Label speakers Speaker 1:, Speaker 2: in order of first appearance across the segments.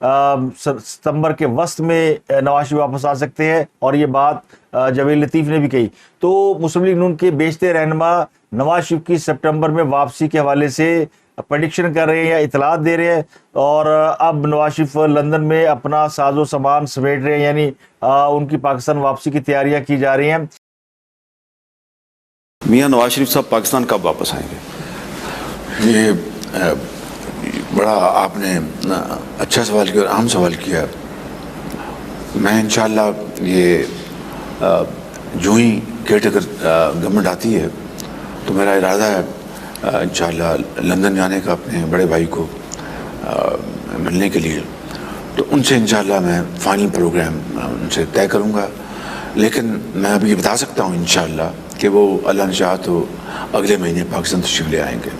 Speaker 1: ستمبر کے وسط میں نواز شریف واپس آ سکتے ہیں، اور یہ بات جویل لطیف نے بھی کہی۔ تو مسلم لیگ نون کے بیشتر رہنما نواز شریف کی سپٹمبر میں واپسی کے حوالے سے پریڈکشن کر رہے ہیں یا اطلاعات دے رہے ہیں، اور اب نواز شریف لندن میں اپنا ساز و سامان سمیٹ رہے ہیں، یعنی ان کی پاکستان واپسی کی تیاریاں کی جا رہی ہیں۔
Speaker 2: میاں نواز شریف صاحب پاکستان کب واپس آئیں گے؟
Speaker 3: یہ بڑا آپ نے اچھا سوال کیا اور اہم سوال کیا۔ میں انشاءاللہ یہ جو ہی کیئر ٹیکر گورنمنٹ آتی ہے تو میرا ارادہ ہے انشاءاللہ لندن جانے کا اپنے بڑے بھائی کو ملنے کے لیے، تو ان سے انشاءاللہ میں فائنل پروگرام ان سے طے کروں گا، لیکن میں ابھی یہ بتا سکتا ہوں انشاءاللہ کہ وہ اللہ نے چاہا تو اگلے مہینے پاکستان تشریف لے آئیں گے۔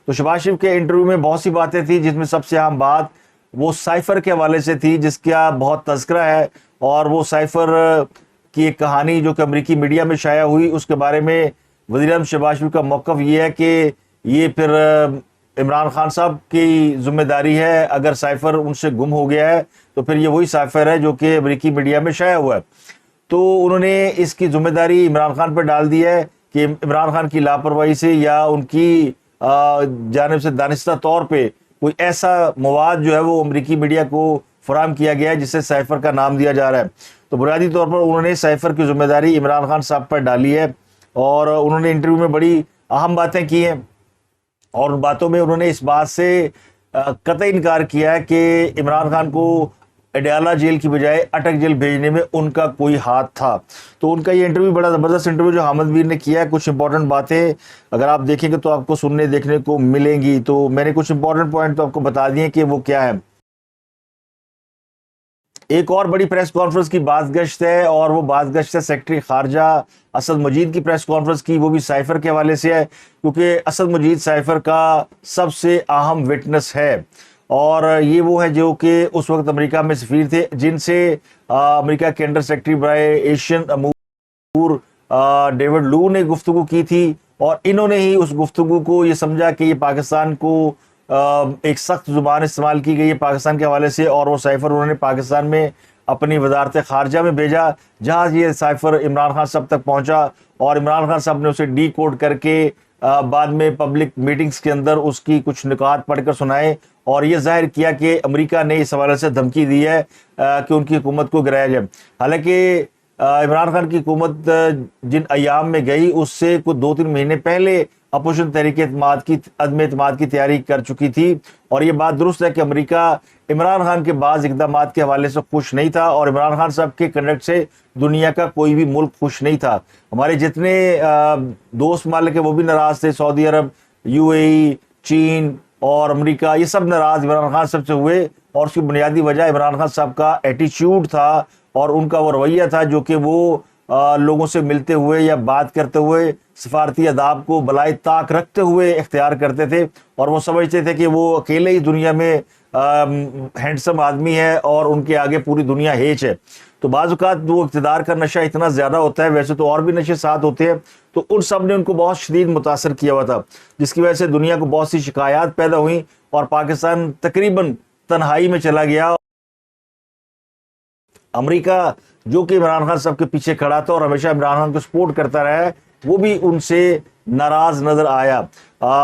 Speaker 1: تو شہباز شریف کے انٹرویو میں بہت سی باتیں تھیں، جس میں سب سے اہم بات وہ سائفر کے حوالے سے تھی، جس کا بہت تذکرہ ہے، اور وہ سائفر کی ایک کہانی جو کہ امریکی میڈیا میں شائع ہوئی، اس کے بارے میں وزیر اعظم شہباز شریف کا موقف یہ ہے کہ یہ پھر عمران خان صاحب کی ذمہ داری ہے، اگر سائفر ان سے گم ہو گیا ہے تو پھر یہ وہی سائفر ہے جو کہ امریکی میڈیا میں شائع ہوا ہے۔ تو انہوں نے اس کی ذمہ داری عمران خان پر ڈال دی ہے کہ عمران خان کی لاپرواہی سے یا ان کی جانب سے دانستہ طور پہ کوئی ایسا مواد جو ہے وہ امریکی میڈیا کو فراہم کیا گیا ہے جس سے سائفر کا نام دیا جا رہا ہے۔ تو بنیادی طور پر انہوں نے سائفر کی ذمہ داری عمران خان صاحب پر ڈالی ہے، اور انہوں نے انٹرویو میں بڑی اہم باتیں کی ہیں، اور ان باتوں میں انہوں نے اس بات سے قطعی انکار کیا ہے کہ عمران خان کو اڈیالہ جیل کی بجائے اٹک جیل بھیجنے میں ان کا کوئی ہاتھ تھا۔ تو ان کا یہ انٹرویو بڑا زبردست انٹرویو جو حامد ویر نے کیا ہے، کچھ امپورٹنٹ باتیں اگر آپ دیکھیں گے تو آپ کو سننے دیکھنے کو ملیں گی۔ تو میں نے کچھ امپورٹنٹ پوائنٹ تو آپ کو بتا دیے کہ وہ کیا ہے۔ ایک اور بڑی پریس کانفرنس کی بات گشت ہے، اور وہ بات گشت ہے سیکرٹری خارجہ اسد مجید کی پریس کانفرنس کی، وہ بھی سائفر کے حوالے سے ہے، کیونکہ اسد مجید سائفر کا سب سے اہم وٹنس ہے، اور یہ وہ ہے جو کہ اس وقت امریکہ میں سفیر تھے، جن سے امریکہ کے انڈر سیکرٹری برائے ایشین امور ڈیوڈ لو نے گفتگو کی تھی، اور انہوں نے ہی اس گفتگو کو یہ سمجھا کہ یہ پاکستان کو ایک سخت زبان استعمال کی گئی ہے پاکستان کے حوالے سے، اور وہ سائفر انہوں نے پاکستان میں اپنی وزارت خارجہ میں بھیجا، جہاں یہ سائفر عمران خان صاحب تک پہنچا، اور عمران خان صاحب نے اسے ڈی کوڈ کر کے بعد میں پبلک میٹنگز کے اندر اس کی کچھ نکات پڑھ کر سنائے، اور یہ ظاہر کیا کہ امریکہ نے اس حوالے سے دھمکی دی ہے کہ ان کی حکومت کو گرایا جائے۔ حالانکہ عمران خان کی حکومت جن ایام میں گئی اس سے کچھ 2-3 مہینے پہلے اپوزیشن تحریک عدم اعتماد کی تیاری کر چکی تھی، اور یہ بات درست ہے کہ امریکہ عمران خان کے بعض اقدامات کے حوالے سے خوش نہیں تھا، اور عمران خان صاحب کے کنڈکٹ سے دنیا کا کوئی بھی ملک خوش نہیں تھا۔ ہمارے جتنے دوست ممالک ہیں وہ بھی ناراض تھے، سعودی عرب، UAE، چین اور امریکہ، یہ سب ناراض عمران خان صاحب سے ہوئے، اور اس کی بنیادی وجہ عمران خان صاحب کا ایٹیچیوڈ تھا، اور ان کا وہ رویہ تھا جو کہ وہ لوگوں سے ملتے ہوئے یا بات کرتے ہوئے سفارتی آداب کو بالائے طاق رکھتے ہوئے اختیار کرتے تھے، اور وہ سمجھتے تھے کہ وہ اکیلے ہی دنیا میں ہینڈسم آدمی ہے اور ان کے آگے پوری دنیا ہیچ ہے۔ تو بعض اوقات وہ اقتدار کا نشہ اتنا زیادہ ہوتا ہے، ویسے تو اور بھی نشے ساتھ ہوتے ہیں، تو ان سب نے ان کو بہت شدید متاثر کیا ہوا تھا، جس کی وجہ سے دنیا کو بہت سی شکایات پیدا ہوئیں، اور پاکستان تقریباً تنہائی میں چلا گیا۔ امریکہ جو کہ عمران خان صاحب کے پیچھے کھڑا تھا اور ہمیشہ عمران خان کو سپورٹ کرتا رہا ہے، وہ بھی ان سے ناراض نظر آیا۔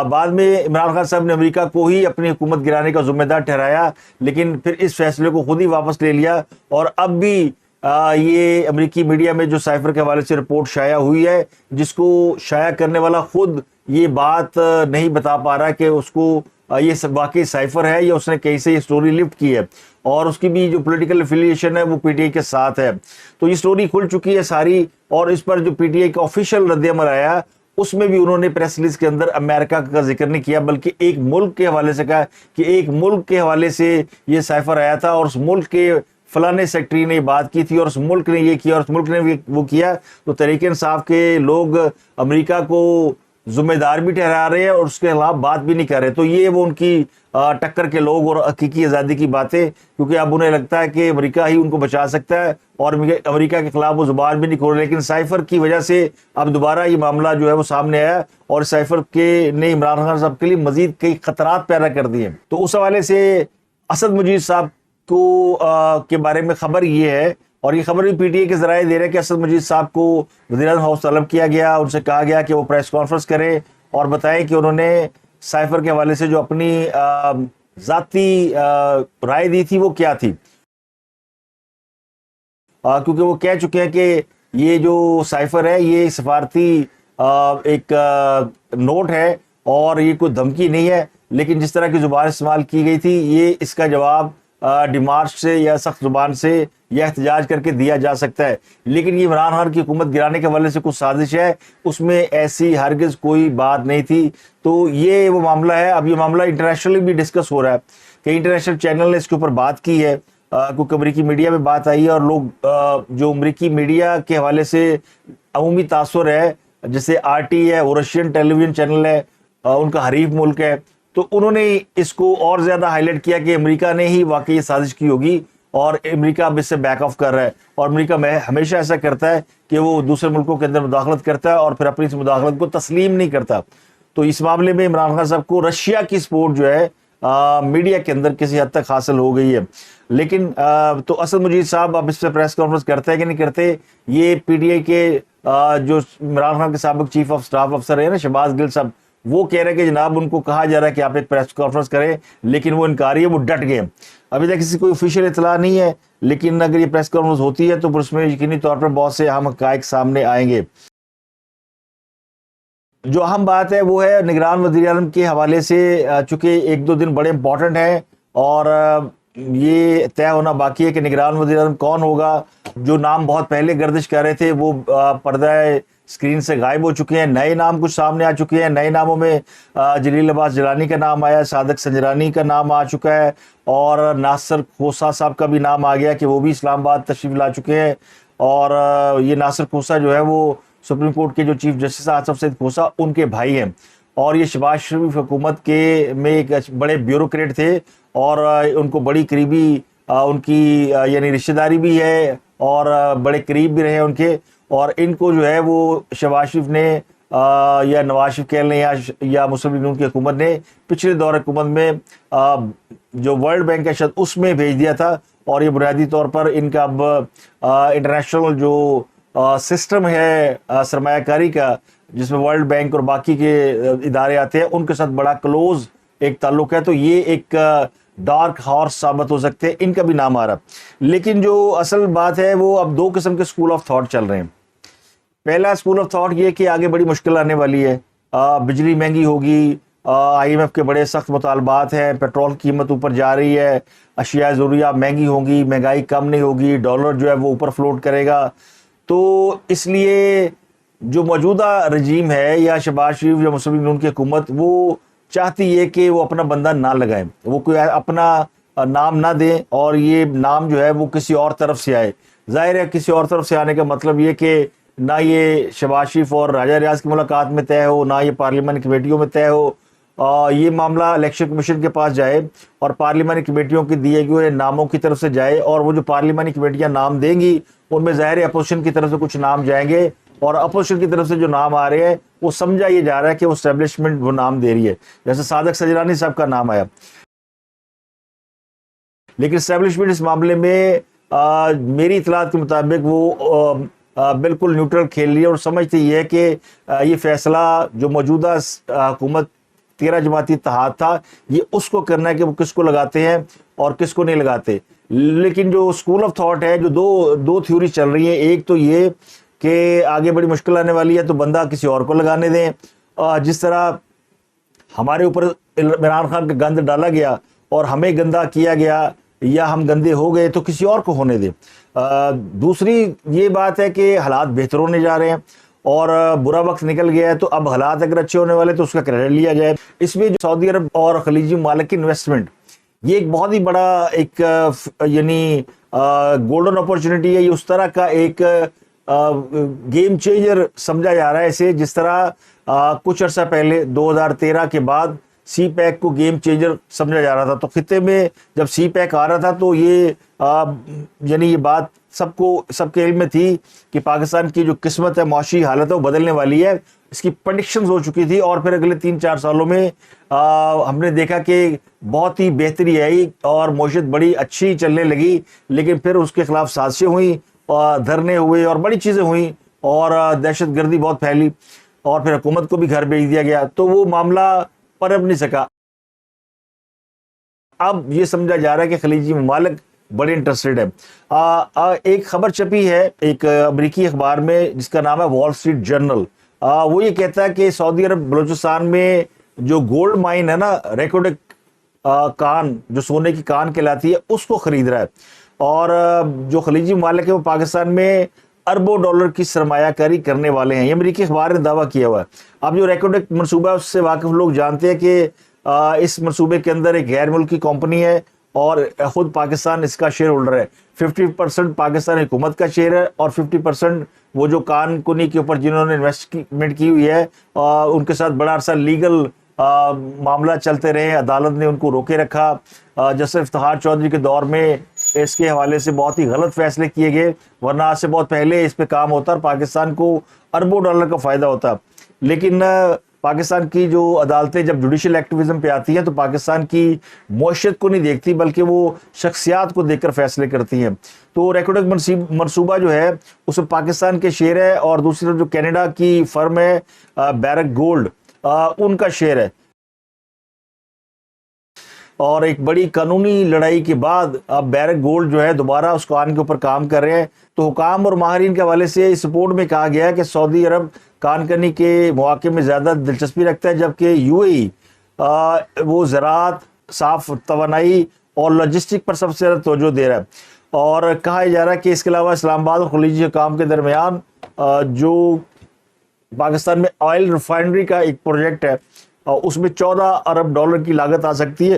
Speaker 1: بعد میں عمران خان صاحب نے امریکہ کو ہی اپنی حکومت گرانے کا ذمہ دار ٹھہرایا، لیکن پھر اس فیصلے کو خود ہی واپس لے لیا، اور اب بھی یہ امریکی میڈیا میں جو سائفر کے حوالے سے رپورٹ شائع ہوئی ہے، جس کو شائع کرنے والا خود یہ بات نہیں بتا پا رہا کہ اس کو یہ واقعی سائفر ہے یا اس نے کہیں سے یہ سٹوری لفٹ کی ہے، اور اس کی بھی جو پولیٹیکل افیلیشن ہے وہ PTI کے ساتھ ہے۔ تو یہ سٹوری کھل چکی ہے ساری، اور اس پر جو PTI کا آفیشیل رد عمل آیا اس میں بھی انہوں نے پریس ریلیز کے اندر امریکہ کا ذکر نہیں کیا، بلکہ ایک ملک کے حوالے سے کہا کہ ایک ملک کے حوالے سے یہ سائفر آیا تھا، اور اس ملک کے فلانے سیکٹری نے یہ بات کی تھی، اور اس ملک نے یہ کیا، اور اس ملک نے وہ کیا۔ تو تحریک انصاف کے لوگ امریکہ کو ذمہ دار بھی ٹھہرا رہے ہیں اور اس کے خلاف بات بھی نہیں کر رہے. تو یہ وہ ان کی ٹکر کے لوگ اور حقیقی آزادی کی باتیں, کیونکہ اب انہیں لگتا ہے کہ امریکہ ہی ان کو بچا سکتا ہے اور امریکہ کے خلاف وہ زبان بھی نہیں کھول رہے. لیکن سائفر کی وجہ سے اب دوبارہ یہ معاملہ جو ہے وہ سامنے آیا اور سائفر کے نے عمران خان صاحب کے لیے مزید کئی خطرات پیدا کر دیے. تو اس حوالے سے اسد مجید صاحب کو کے بارے میں خبر یہ ہے, اور یہ خبر بھی پی ٹی اے کے ذرائع دے رہے ہیں کہ اسد مجید صاحب کو وزیر اعظم ہاؤس طلب کیا گیا, ان سے کہا گیا کہ وہ پریس کانفرنس کریں اور بتائیں کہ انہوں نے سائفر کے حوالے سے جو اپنی ذاتی رائے دی تھی وہ کیا تھی, کیونکہ وہ کہہ چکے ہیں کہ یہ جو سائفر ہے یہ سفارتی ایک نوٹ ہے اور یہ کوئی دھمکی نہیں ہے, لیکن جس طرح کی زبان استعمال کی گئی تھی یہ اس کا جواب ڈیمارش سے یا سخت زبان سے یا احتجاج کر کے دیا جا سکتا ہے. لیکن یہ عمران خان کی حکومت گرانے کے حوالے سے کچھ سازش ہے, اس میں ایسی ہرگز کوئی بات نہیں تھی. تو یہ وہ معاملہ ہے. اب یہ معاملہ انٹرنیشنلی بھی ڈسکس ہو رہا ہے, کئی انٹرنیشنل چینل نے اس کے اوپر بات کی ہے, کیونکہ امریکی میڈیا میں بات آئی ہے اور لوگ جو امریکی میڈیا کے حوالے سے عمومی تاثر ہے, جیسے آر ٹی ہے, وہ رشین ٹیلی ویژن چینل ہے, ان کا حریف ملک ہے, تو انہوں نے اس کو اور زیادہ ہائی لائٹ کیا کہ امریکہ نے ہی واقعی یہ سازش کی ہوگی اور امریکہ اب اس سے بیک آف کر رہا ہے. اور امریکہ ہمیشہ ایسا کرتا ہے کہ وہ دوسرے ملکوں کے اندر مداخلت کرتا ہے اور پھر اپنی اس مداخلت کو تسلیم نہیں کرتا. تو اس معاملے میں عمران خان صاحب کو رشیا کی سپورٹ جو ہے میڈیا کے اندر کسی حد تک حاصل ہو گئی ہے. لیکن تو اسد مجید صاحب اب اس پہ پریس کانفرنس کرتے ہیں کہ نہیں کرتے, یہ پی ٹی آئی کے جو عمران خان کے سابق چیف آف سٹاف افسر ہے نا شہباز گل صاحب, وہ کہہ رہے ہیں کہ جناب ان کو کہا جا رہا ہے کہ آپ ایک پریس کانفرنس کریں, لیکن وہ انکاری ہے, وہ ڈٹ گئے. ابھی تک کسی کوئی آفیشیل اطلاع نہیں ہے, لیکن اگر یہ پریس کانفرنس ہوتی ہے تو پھر اس میں یقینی طور پر بہت سے اہم حقائق سامنے آئیں گے. جو اہم بات ہے وہ ہے نگران وزیر اعظم کے حوالے سے, چونکہ ایک دو دن بڑے امپورٹنٹ ہیں اور یہ طے ہونا باقی ہے کہ نگران وزیر اعظم کون ہوگا. جو نام بہت پہلے گردش کر رہے تھے وہ پردہ اسکرین سے غائب ہو چکے ہیں, نئے نام کچھ سامنے آ چکے ہیں. نئے ناموں میں جلیل عباس جیلانی کا نام آیا, صادق سنجرانی کا نام آ چکا ہے, اور ناصر کھوسہ صاحب کا بھی نام آ گیا کہ وہ بھی اسلام آباد تشریف لا چکے ہیں. اور یہ ناصر کھوسہ جو ہے وہ سپریم کورٹ کے جو چیف جسٹس آصف سعید کھوسہ ان کے بھائی ہیں, اور یہ شہباز شریف حکومت کے میں ایک بڑے بیوروکریٹ تھے اور ان کو بڑی قریبی ان کی یعنی رشتہ داری بھی ہے اور بڑے قریب بھی رہے ان کے. اور ان کو جو ہے وہ شہباز شریف نے یا نواز شریف کہہ لیں یا مسلم لیگ کی حکومت نے پچھلے دور حکومت میں جو ورلڈ بینک ہے شاید اس میں بھیج دیا تھا, اور یہ بنیادی طور پر ان کا اب انٹرنیشنل جو سسٹم ہے سرمایہ کاری کا, جس میں ورلڈ بینک اور باقی کے ادارے آتے ہیں, ان کے ساتھ بڑا کلوز ایک تعلق ہے. تو یہ ایک ڈارک ہارس ثابت ہو سکتے ہیں, ان کا بھی نام آ رہا. لیکن جو اصل بات ہے وہ اب دو قسم کے اسکول آف تھاٹ چل رہے ہیں. پہلا اسکول آف تھاٹ یہ کہ آگے بڑی مشکل آنے والی ہے, بجلی مہنگی ہوگی, آئی ایم ایف کے بڑے سخت مطالبات ہیں, پیٹرول کی قیمت اوپر جا رہی ہے, اشیاء ضروریہ مہنگی ہوں گی, مہنگائی کم نہیں ہوگی, ڈالر جو ہے وہ اوپر فلوٹ کرے گا. تو اس لیے جو موجودہ رجیم ہے یا شہباز شریف یا مسلم لیگ کی حکومت وہ چاہتی ہے کہ وہ اپنا بندہ نہ لگائیں, وہ کوئی اپنا نام نہ دیں, اور یہ نام جو ہے وہ کسی اور طرف سے آئے. ظاہر ہے کسی اور طرف سے آنے کا مطلب یہ کہ نہ یہ شہباز شریف اور راجہ ریاض کی ملاقات میں طے ہو, نہ یہ پارلیمانی کمیٹیوں میں طے ہو, یہ معاملہ الیکشن کمیشن کے پاس جائے اور پارلیمانی کمیٹیوں کے دیے ہوئے ناموں کی طرف سے جائے, اور وہ جو پارلیمانی کمیٹیاں نام دیں گی ان میں ظاہر اپوزیشن کی طرف سے کچھ نام جائیں گے, اور اپوزیشن کی طرف سے جو نام آ رہے ہیں وہ سمجھا یہ جا رہا ہے کہ وہ اسٹیبلشمنٹ وہ نام دے رہی ہے. جیسے صادق سنجرانی صاحب کا نام آیا, لیکن اسٹیبلشمنٹ اس معاملے میں میری اطلاعات کے مطابق وہ بالکل نیوٹرل کھیل رہی ہے اور سمجھتی یہ ہے کہ یہ فیصلہ جو موجودہ حکومت 13 جماعتی اتحاد تھا یہ اس کو کرنا ہے کہ وہ کس کو لگاتے ہیں اور کس کو نہیں لگاتے. لیکن جو اسکول آف تھاٹ ہے, جو دو تھیوری چل رہی ہیں, ایک تو یہ کہ آگے بڑی مشکل آنے والی ہے تو بندہ کسی اور کو لگانے دیں, جس طرح ہمارے اوپر عمران خان کا گند ڈالا گیا اور ہمیں گندا کیا گیا یا ہم گندے ہو گئے تو کسی اور کو ہونے دیں. دوسری یہ بات ہے کہ حالات بہتر ہونے جا رہے ہیں اور برا وقت نکل گیا ہے, تو اب حالات اگر اچھے ہونے والے تو اس کا کریڈٹ لیا جائے. اس میں جو سعودی عرب اور خلیجی ممالک کی انویسٹمنٹ یہ ایک بہت ہی بڑا ایک یعنی گولڈن اپورچونٹی ہے. یہ اس طرح کا ایک گیم چینجر سمجھا جا رہا ہے اسے, جس طرح کچھ عرصہ پہلے 2013 کے بعد سی پیک کو گیم چینجر سمجھا جا رہا تھا. تو خطے میں جب سی پیک آ رہا تھا تو یہ یعنی یہ بات سب کے علم میں تھی کہ پاکستان کی جو قسمت ہے، معاشی حالت ہے، وہ بدلنے والی ہے. اس کی پریڈکشنز ہو چکی تھی اور پھر اگلے 3-4 سالوں میں ہم نے دیکھا کہ بہت ہی بہتری آئی اور معیشت بڑی اچھی چلنے لگی. لیکن پھر اس کے خلاف سازشیں ہوئیں اور دھرنے ہوئے اور بڑی چیزیں ہوئیں اور دہشت گردی بہت پھیلی اور پھر حکومت کو بھی گھر بھیج دیا گیا. تو وہ معاملہ پنپ نہیں سکا. اب یہ سمجھا جا رہا ہے کہ خلیجی ممالک بڑے انٹرسٹڈ ہے. ایک خبر چھپی ہے ایک امریکی اخبار میں جس کا نام ہے وال اسٹریٹ جرنل. وہ یہ کہتا ہے کہ سعودی عرب بلوچستان میں جو گولڈ مائن ہے نا، ریکوڈک کان جو سونے کی کان کہلاتی ہے، اس کو خرید رہا ہے. اور جو خلیجی ممالک ہے وہ پاکستان میں اربوں ڈالر کی سرمایہ کاری کرنے والے ہیں. یہ امریکی اخبار نے دعویٰ کیا ہوا ہے. اب جو ریکوڈک منصوبہ ہے اس سے واقف لوگ جانتے ہیں کہ اس منصوبے کے اندر ایک غیر ملکی کمپنی ہے اور خود پاکستان اس کا شیئر ہولڈر ہے. 50% پاکستان حکومت کا شیئر ہے اور 50% وہ جو کان کنی کے اوپر جنہوں نے انویسٹمنٹ کی ہوئی ہے ان کے ساتھ بڑا عرصہ لیگل معاملہ چلتے رہے. عدالت نے ان کو روکے رکھا. جسٹس افتخار چودھری کے دور میں اس کے حوالے سے بہت ہی غلط فیصلے کیے گئے، ورنہ آج سے بہت پہلے اس پہ کام ہوتا اور پاکستان کو اربوں ڈالر کا فائدہ ہوتا. لیکن پاکستان کی جو عدالتیں جب جوڈیشل ایکٹیویزم پہ آتی ہیں تو پاکستان کی معیشت کو نہیں دیکھتی بلکہ وہ شخصیات کو دیکھ کر فیصلے کرتی ہیں. تو ریکوڈک منصوبہ جو ہے اس میں پاکستان کے شیئر ہے اور دوسری طرف جو کینیڈا کی فرم ہے بیرک گولڈ ان کا شیئر ہے. اور ایک بڑی قانونی لڑائی کے بعد اب بیرک گولڈ جو ہے دوبارہ اس کان کے اوپر کام کر رہے ہیں. تو حکام اور ماہرین کے حوالے سے اس رپورٹ میں کہا گیا ہے کہ سعودی عرب کان کنی کے مواقع میں زیادہ دلچسپی رکھتا ہے، جبکہ یو اے ای وہ زراعت، صاف توانائی اور لاجسٹک پر سب سے زیادہ توجہ دے رہا ہے. اور کہا جا رہا ہے کہ اس کے علاوہ اسلام آباد اور خلیجی حکام کے درمیان جو پاکستان میں آئل ریفائنری کا ایک پروجیکٹ ہے اس میں 14 ارب ڈالر کی لاگت آ سکتی ہے.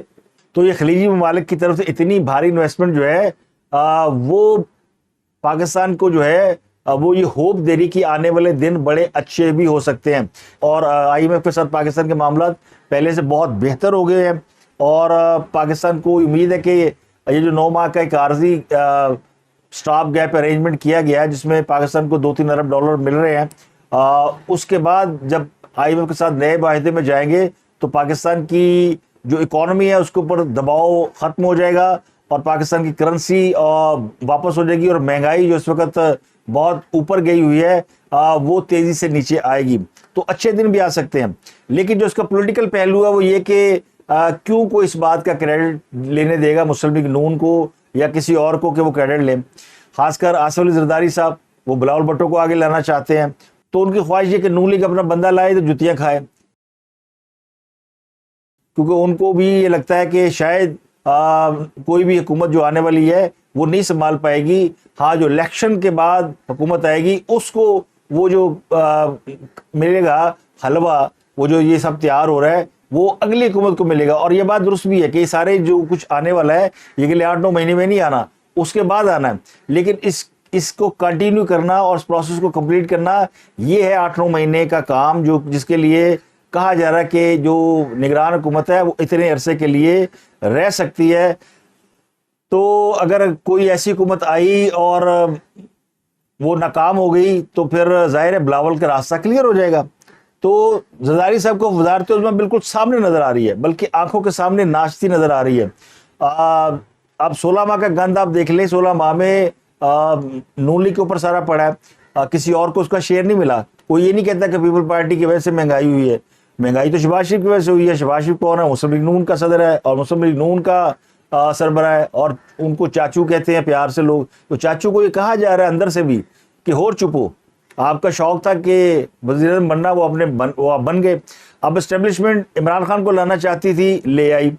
Speaker 1: تو یہ خلیجی ممالک کی طرف سے اتنی بھاری انویسٹمنٹ جو ہے وہ پاکستان کو جو ہے وہ یہ ہوپ دے رہی کہ آنے والے دن بڑے اچھے بھی ہو سکتے ہیں. اور آئی ایم ایف کے ساتھ پاکستان کے معاملات پہلے سے بہت بہتر ہو گئے ہیں اور پاکستان کو امید ہے کہ یہ جو 9 ماہ کا ایک عارضی سٹاپ گیپ ارینجمنٹ کیا گیا ہے جس میں پاکستان کو 2-3 ارب ڈالر مل رہے ہیں، اس کے بعد جب آئی ایم ایف کے ساتھ نئے معاہدے میں جائیں گے تو پاکستان کی جو اکانومی ہے اس کے اوپر دباؤ ختم ہو جائے گا اور پاکستان کی کرنسی واپس ہو جائے گی اور مہنگائی جو اس وقت بہت اوپر گئی ہوئی ہے وہ تیزی سے نیچے آئے گی. تو اچھے دن بھی آ سکتے ہیں. لیکن جو اس کا پولیٹیکل پہلو ہے وہ یہ کہ کیوں کوئی اس بات کا کریڈٹ لینے دے گا مسلم لیگ نون کو یا کسی اور کو کہ وہ کریڈٹ لیں. خاص کر آصف علی زرداری صاحب وہ بلاول بھٹو کو آگے لانا چاہتے ہیں تو ان کی خواہش یہ کہ نون لیگ اپنا بندہ لائے تو جتیاں کھائے، کیونکہ ان کو بھی یہ لگتا ہے کہ شاید کوئی بھی حکومت جو آنے والی ہے وہ نہیں سنبھال پائے گی. ہاں جو الیکشن کے بعد حکومت آئے گی اس کو وہ جو ملے گا حلوہ، وہ جو یہ سب تیار ہو رہا ہے وہ اگلی حکومت کو ملے گا. اور یہ بات درست بھی ہے کہ یہ سارے جو کچھ آنے والا ہے یہ کہ 8-9 مہینے میں نہیں آنا، اس کے بعد آنا ہے. لیکن اس کو کنٹینیو کرنا اور اس پروسیس کو کمپلیٹ کرنا یہ ہے 8-9 مہینے کا کام جس کے لیے کہا جا رہا ہے کہ جو نگران حکومت ہے وہ اتنے عرصے کے لیے رہ سکتی ہے. تو اگر کوئی ایسی حکومت آئی اور وہ ناکام ہو گئی تو پھر ظاہر ہے بلاول کا راستہ کلیئر ہو جائے گا. تو زرداری صاحب کو وزارت عظمیٰ بالکل سامنے نظر آ رہی ہے، بلکہ آنکھوں کے سامنے ناچتی نظر آ رہی ہے. اب 16 ماہ کا گند آپ دیکھ لیں، 16 ماہ میں نون لیگ کے اوپر سارا پڑا ہے، کسی اور کو اس کا شیئر نہیں ملا. کوئی یہ نہیں کہتا کہ پیپل پارٹی کی وجہ سے مہنگائی ہوئی ہے. مہنگائی تو شہباز شریف کی وجہ سے ہوئی ہے. شہباز شریف کون ہے؟ مسلم لیگ نون کا صدر ہے اور مسلم لیگ نون کا سربراہ ہے اور ان کو چاچو کہتے ہیں پیار سے لوگ. تو چاچو کو یہ کہا جا رہا ہے اندر سے بھی کہ ہور چپو، آپ کا شوق تھا کہ وزیر اعظم بننا، وہ آپ بن گئے. اب اسٹیبلشمنٹ عمران خان کو لانا چاہتی تھی، لے آئی.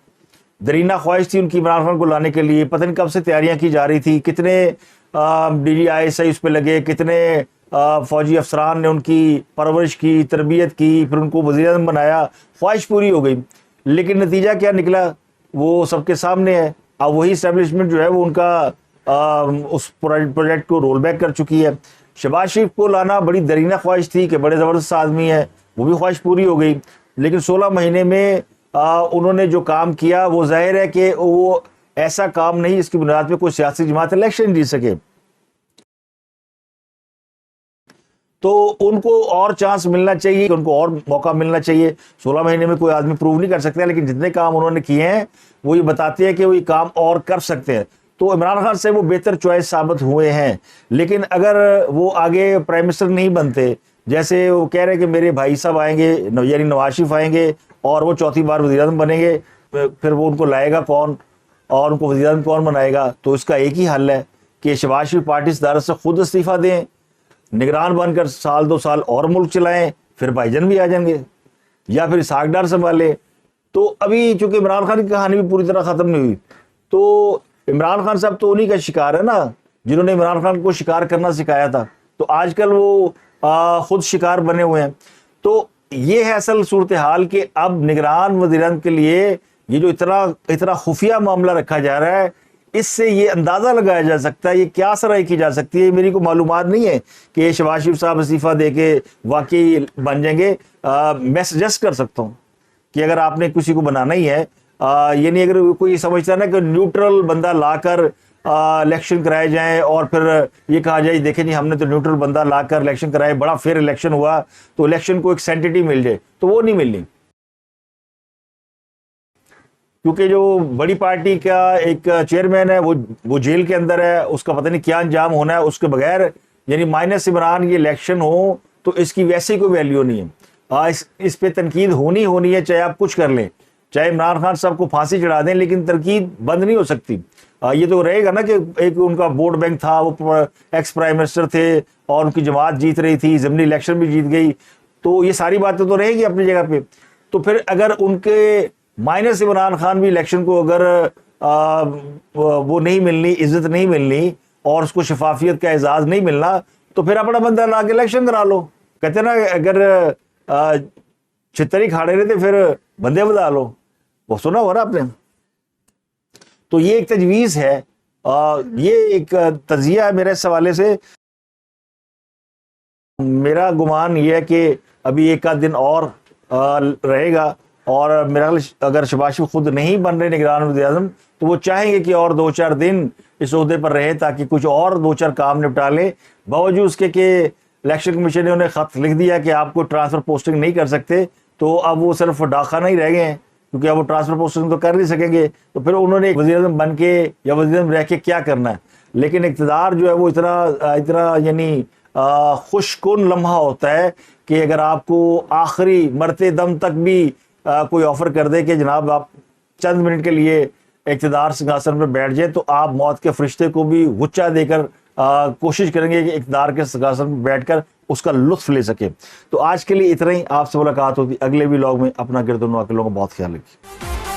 Speaker 1: درینہ خواہش تھی ان کی عمران خان کو لانے کے لیے، پتہ نہیں کب سے تیاریاں کی جا رہی تھی، کتنے D G I S I اس پہ لگے، کتنے فوجی افسران نے ان کی پرورش کی، تربیت کی، پھر ان کو وزیر اعظم بنایا. خواہش پوری ہو گئی لیکن نتیجہ کیا نکلا وہ سب کے سامنے ہے. اب وہی اسٹیبلشمنٹ جو ہے وہ ان کا اس پروجیکٹ کو رول بیک کر چکی ہے. شہباز شریف کو لانا بڑی درینہ خواہش تھی کہ بڑے زبردست آدمی ہے وہ بھی خواہش پوری ہو گئی. لیکن 16 مہینے میں انہوں نے جو کام کیا وہ ظاہر ہے کہ وہ ایسا کام نہیں جس کی بنیاد پہ کوئی سیاسی جماعت الیکشن جیت سکے. تو ان کو اور چانس ملنا چاہیے, ان کو اور موقع ملنا چاہیے. 16 مہینے میں کوئی آدمی پروو نہیں کر سکتا, لیکن جتنے کام انہوں نے کیے ہیں وہ یہ بتاتے ہیں کہ وہ یہ کام اور کر سکتے ہیں. تو عمران خان سے وہ بہتر چوائس ثابت ہوئے ہیں. لیکن اگر وہ آگے پرائم منسٹر نہیں بنتے, جیسے وہ کہہ رہے ہیں کہ میرے بھائی صاحب آئیں گے, یعنی نواز شریف آئیں گے اور وہ چوتھی بار وزیر اعظم بنیں گے, پھر وہ ان کو لائے گا کون اور ان کو وزیر اعظم کون بنائے گا؟ تو اس کا ایک ہی حل ہے کہ شہباز شریف پارٹی صدارت سے خود استعفیٰ دیں, نگران بن کر 2 سال اور ملک چلائیں, پھر بھائی جان بھی آ جائیں گے, یا پھر اسحاق ڈار سنبھالے. تو ابھی چونکہ عمران خان کی کہانی بھی پوری طرح ختم نہیں ہوئی, تو عمران خان صاحب تو انہی کا شکار ہے نا جنہوں نے عمران خان کو شکار کرنا سکھایا تھا. تو آج کل وہ خود شکار بنے ہوئے ہیں. تو یہ ہے اصل صورتحال کہ اب نگران وزیر اعظم کے لیے یہ جو اتنا خفیہ معاملہ رکھا جا رہا ہے, اس سے یہ اندازہ لگایا جا سکتا ہے, یہ کیا سرائی کی جا سکتی ہے. میری کوئی معلومات نہیں ہے کہ شہباز شریف صاحب استعفیٰ دے کے واقعی بن جائیں گے. میں سجیسٹ کر سکتا ہوں کہ اگر آپ نے کسی کو بنانا ہی ہے, یعنی اگر کوئی سمجھتا ہے نا کہ نیوٹرل بندہ لا کر الیکشن کرائے جائیں اور پھر یہ کہا جائے دیکھیں جی ہم نے تو نیوٹرل بندہ لا کر الیکشن کرائے, بڑا فیئر الیکشن ہوا, تو الیکشن کو ایک سینٹیٹی مل جائے, تو وہ نہیں ملنی. کیونکہ جو بڑی پارٹی کا ایک چیئرمین ہے وہ جیل کے اندر ہے, اس کا پتہ نہیں کیا انجام ہونا ہے. اس کے بغیر یعنی مائنس عمران یہ الیکشن ہو تو اس کی ویسے کوئی ویلیو نہیں ہے. اس پہ تنقید ہونی ہے, چاہے آپ کچھ کر لیں, چاہے عمران خان صاحب کو پھانسی چڑھا دیں, لیکن تنقید بند نہیں ہو سکتی. یہ تو رہے گا نا کہ ایک ان کا ووٹ بینک تھا, وہ ایکس پرائم منسٹر تھے اور ان کی جماعت جیت رہی تھی, ضمنی الیکشن بھی جیت گئی, تو یہ ساری باتیں تو رہے گی اپنی جگہ پہ. تو پھر اگر ان کے مائنس عمران خان بھی الیکشن کو اگر وہ نہیں ملنی, عزت نہیں ملنی اور اس کو شفافیت کا اعزاز نہیں ملنا, تو پھر اپنا بندہ لا کے الیکشن کرا لو. کہتے ہیں نا اگر چھتری کھاڑے رہتے پھر بندے بدا لو, وہ سنا ہوا نا آپ نے. تو یہ ایک تجویز ہے, یہ ایک تجزیہ ہے میرے اس حوالے سے. میرا گمان یہ ہے کہ ابھی ایک آدھ دن اور رہے گا, اور میرا اگر شہباز شریف خود نہیں بن رہے نگران وزیر اعظم تو وہ چاہیں گے کہ اور 2-4 دن اس عہدے پر رہے تاکہ کچھ اور 2-4 کام نپٹا لیں, باوجود اس کے کہ الیکشن کمیشن نے انہیں خط لکھ دیا کہ آپ کو ٹرانسفر پوسٹنگ نہیں کر سکتے. تو اب وہ صرف ڈاکخانہ ہی رہ گئے ہیں, کیونکہ اب وہ ٹرانسفر پوسٹنگ تو کر نہیں سکیں گے. تو پھر انہوں نے وزیر اعظم بن کے یا وزیر اعظم رہ کے کیا کرنا ہے. لیکن اقتدار جو ہے وہ اتنا یعنی خوش کن لمحہ ہوتا ہے کہ اگر آپ کو آخری مرتے دم تک بھی کوئی آفر کر دے کہ جناب آپ چند منٹ کے لیے اقتدار سنگھاسن پر بیٹھ جائیں, تو آپ موت کے فرشتے کو بھی غچہ دے کر کوشش کریں گے کہ اقتدار کے سنگھاسن پر بیٹھ کر اس کا لطف لے سکے. تو آج کے لیے اتنا ہی, آپ سے ملاقات ہوتی اگلے ولاگ میں. اپنا گرد و نواح کے لوگوں کا بہت خیال رکھیے.